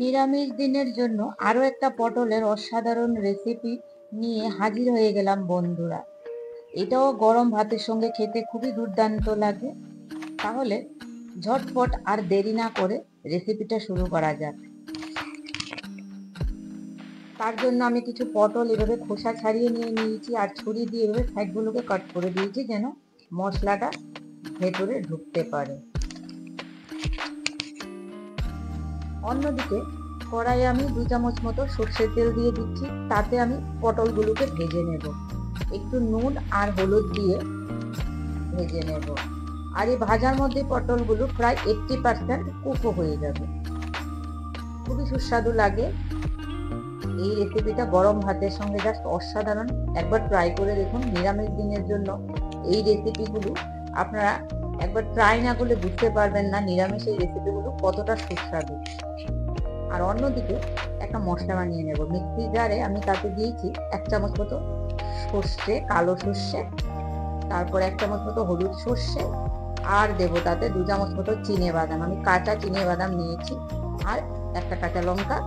নিরামিষ দিনের জন্য আরো একটা পটলের অসাধারণ রেসিপি নিয়ে হাজির হয়ে গেলাম বন্ধুরা। এটাও গরম ভাতের সঙ্গে খেতে খুবই দুর্দান্ত লাগে। তাহলে ঝটপট আর দেরি না করে রেসিপিটা শুরু করা যাক। তার জন্য আমি কিছু পটল এভাবে খোসা ছাড়িয়ে নিয়ে নিয়েছি আর ছুরি দিয়ে এভাবে সাইডগুলোকে কাট করে দিয়েছি যেন মশলাটা ভেতরে ঢুকতে পারে। অন্যদিকে কড়াইয়ে আমি 2 চামচ মতো সর্ষের তেল দিয়ে দিচ্ছি। তাতে আমি পটলগুলোকে ভেজে নেব, একটু নুন আর হলুদ দিয়ে ভেজে নেব। আর এই ভাজার মধ্যে পটলগুলো প্রায় 80% কুকও হয়ে যাবে। খুবই সুস্বাদু লাগে। এই রেসিপিটা গরম ভাতের সঙ্গে জাস্ট অসাধারণ। একবার ট্রাই করে দেখুন। নিরামিষ দিনের জন্য এই রেসিপিগুলো আপনারা একবার ট্রাই না করলে বুঝতে পারবেন না নিরামিষ এই রেসিপিগুলো কতটা সুস্বাদু। আর অন্যদিকে একটা মশলা বানিয়ে নেব। মিক্সি জারে আমি তাতে দিয়েছি 1 চামচ মতো সর্ষে, কালো সর্ষে, তারপর 1 চামচ মতো হলুদ সর্ষে, আর দেবো তাতে 2 চামচ মতো চিনে বাদাম। আমি কাঁচা চিনে বাদাম নিয়েছি, আর একটা কাঁচা লঙ্কা,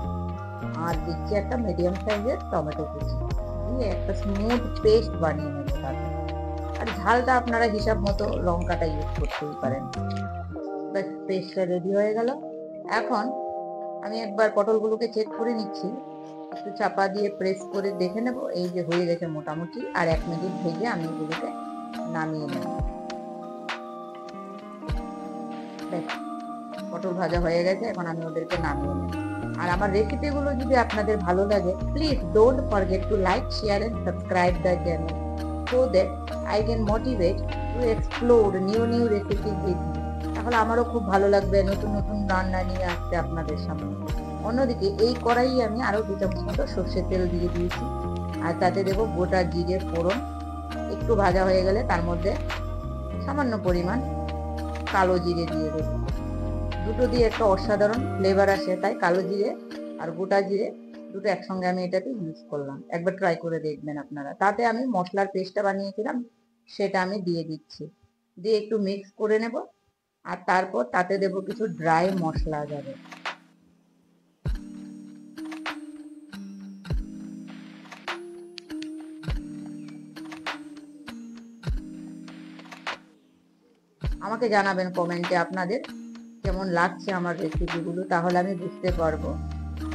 আর দিচ্ছি একটা মিডিয়াম সাইজের টমেটো কুচি দিয়ে একটা স্মুথ পেস্ট বানিয়ে নেবো তাতে। আর ঝালটা আপনারা হিসাব মতো লঙ্কাটা ইউজ করতেই পারেন। ব্যাস, পেস্টটা রেডি হয়ে গেল। এখন আমি একবার পটলগুলোকে চেক করে নিচ্ছি, একটু চাপা দিয়ে প্রেস করে দেখে নেব এই যে হয়ে গেছে মোটামুটি। আর 1 মিনিট ভেজে আমি এগুলোকে নামিয়ে নেব। পটল ভাজা হয়ে গেছে, এখন আমি ওদেরকে নামিয়ে নেব। আর আমার রেসিপিগুলো যদি আপনাদের ভালো লাগে, please don't forget to like, share and subscribe the channel so that I can motivate to explore new recipes with you. তাহলে আমারও খুব ভালো লাগবে নতুন নতুন রান্না নিয়ে আসতে আপনাদের সামনে। অন্যদিকে এই কড়াইয়ে আমি আরো 2 চামচ মতো সর্ষের তেল দিয়ে দিয়েছি, আর তাতে দেবো গোটা জিরে ফোড়ন। একটু ভাজা হয়ে গেলে তার মধ্যে সামান্য পরিমাণ কালো জিরে দিয়ে দেবো। দুটো দিয়ে একটা অসাধারণ ফ্লেভার আসে, তাই কালো জিরে আর গোটা জিরে দুটো একসঙ্গে আমি এটাতে ইউজ করলাম। একবার ট্রাই করে দেখবেন আপনারা। তাতে আমি মশলার পেস্টটা বানিয়েছিলাম, সেটা আমি দিয়ে দিচ্ছি, দিয়ে একটু মিক্স করে নেব। আর তারপর তাতে দেব কিছু ড্রাই মশলা যাবে। আমাকে জানাবেন কমেন্টে আপনাদের কেমন লাগছে আমার রেসিপিগুলো, তাহলে আমি বুঝতে পারবো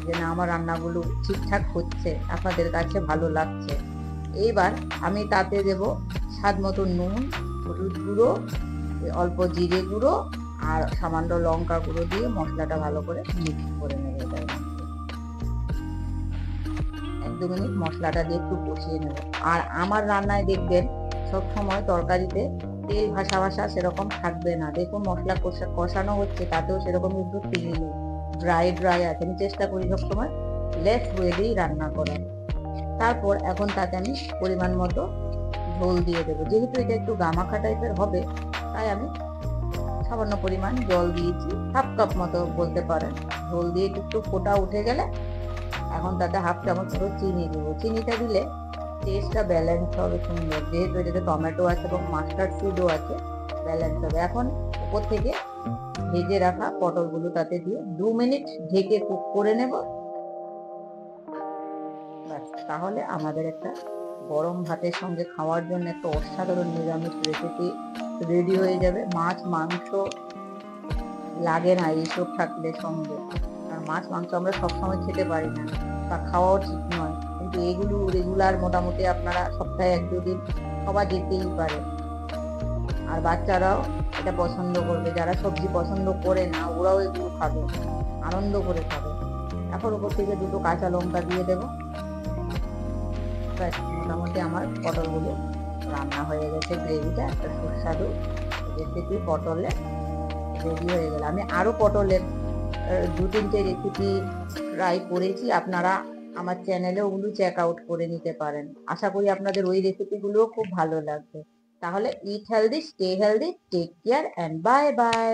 যে না, আমার রান্নাগুলো ঠিকঠাক হচ্ছে, আপনাদের কাছে ভালো লাগছে। এইবার আমি তাতে দেব স্বাদ মতো নুন, হলুদ গুঁড়ো, অল্প জিরে গুঁড়ো আর সামান্য লঙ্কা গুঁড়ো দিয়ে মশলাটা ভালো করে মিক্স করে নেব। 1-2 মিনিট মশলাটা দিয়ে একটু কষিয়ে নেব। আর আমার রান্নায় দেখবেন সব সময় তরকারিতে তেল ভাসা ভাসা সেরকম থাকবে না। দেখুন মশলা কষানো হচ্ছে, তাতেও সেরকম কিন্তু তেল নেই, ড্রাই আছে। আমি চেষ্টা করি সবসময় লেস ওয়েতেই রান্না করার। তারপর এখন তাতে আমি পরিমাণ মতো ঝোল দিয়ে দেবো। যেহেতু এটা একটু গামাখা টাইপের হবে, তাই আমি সামান্য পরিমাণ জল দিয়েছি, 1/2 কাপ মতো বলতে পারেন। ঝোল দিয়ে একটু ফোটা উঠে গেলে এখন তাতে 1/2 চামচ মতো চিনি দেবো। চিনিটা দিলে টেস্টটা ব্যালেন্স হবে সুন্দর, যেহেতু এটাতে টমেটো আছে এবং মাস্টার্ড সিডও আছে, ব্যালেন্স হবে। এখন উপর থেকে ভেজে রাখা পটলগুলো তাতে দিয়ে 2 মিনিট ঢেকে কুক করে নেব। ব্যাস, তাহলে আমাদের একটা গরম ভাতের সঙ্গে খাওয়ার জন্য একটা অসাধারণ নিরামিষ রেসিপি রেডি হয়ে যাবে। মাছ মাংস লাগে না এইসব থাকলে সঙ্গে, আর মাছ মাংস আমরা সবসময় খেতে পারি না বা খাওয়াও ঠিক নয়, কিন্তু এগুলো রেগুলার মোটামুটি আপনারা সপ্তাহে 1-2 দিন খাওয়া যেতেই পারে। আর বাচ্চারাও এটা পছন্দ করবে, যারা সবজি পছন্দ করে না ওরাও এগুলো খাবে, আনন্দ করে খাবে। এখন উপর থেকে 2টো কাঁচা লঙ্কা দিয়ে দেবো। ব্যাস, মোটামুটি আমার পটলগুলো রান্না হয়ে গেছে। গ্রেভিটা একটা সুস্বাদু রেসিপি পটলের রেডি হয়ে গেল। আমি আরো পটলের 2-3টে রেসিপি ট্রাই করেছি, আপনারা আমার চ্যানেলে ওগুলো চেক আউট করে নিতে পারেন। আশা করি আপনাদের ওই রেসিপিগুলোও খুব ভালো লাগবে। তাহলে eat healthy, stay healthy, take care and bye by.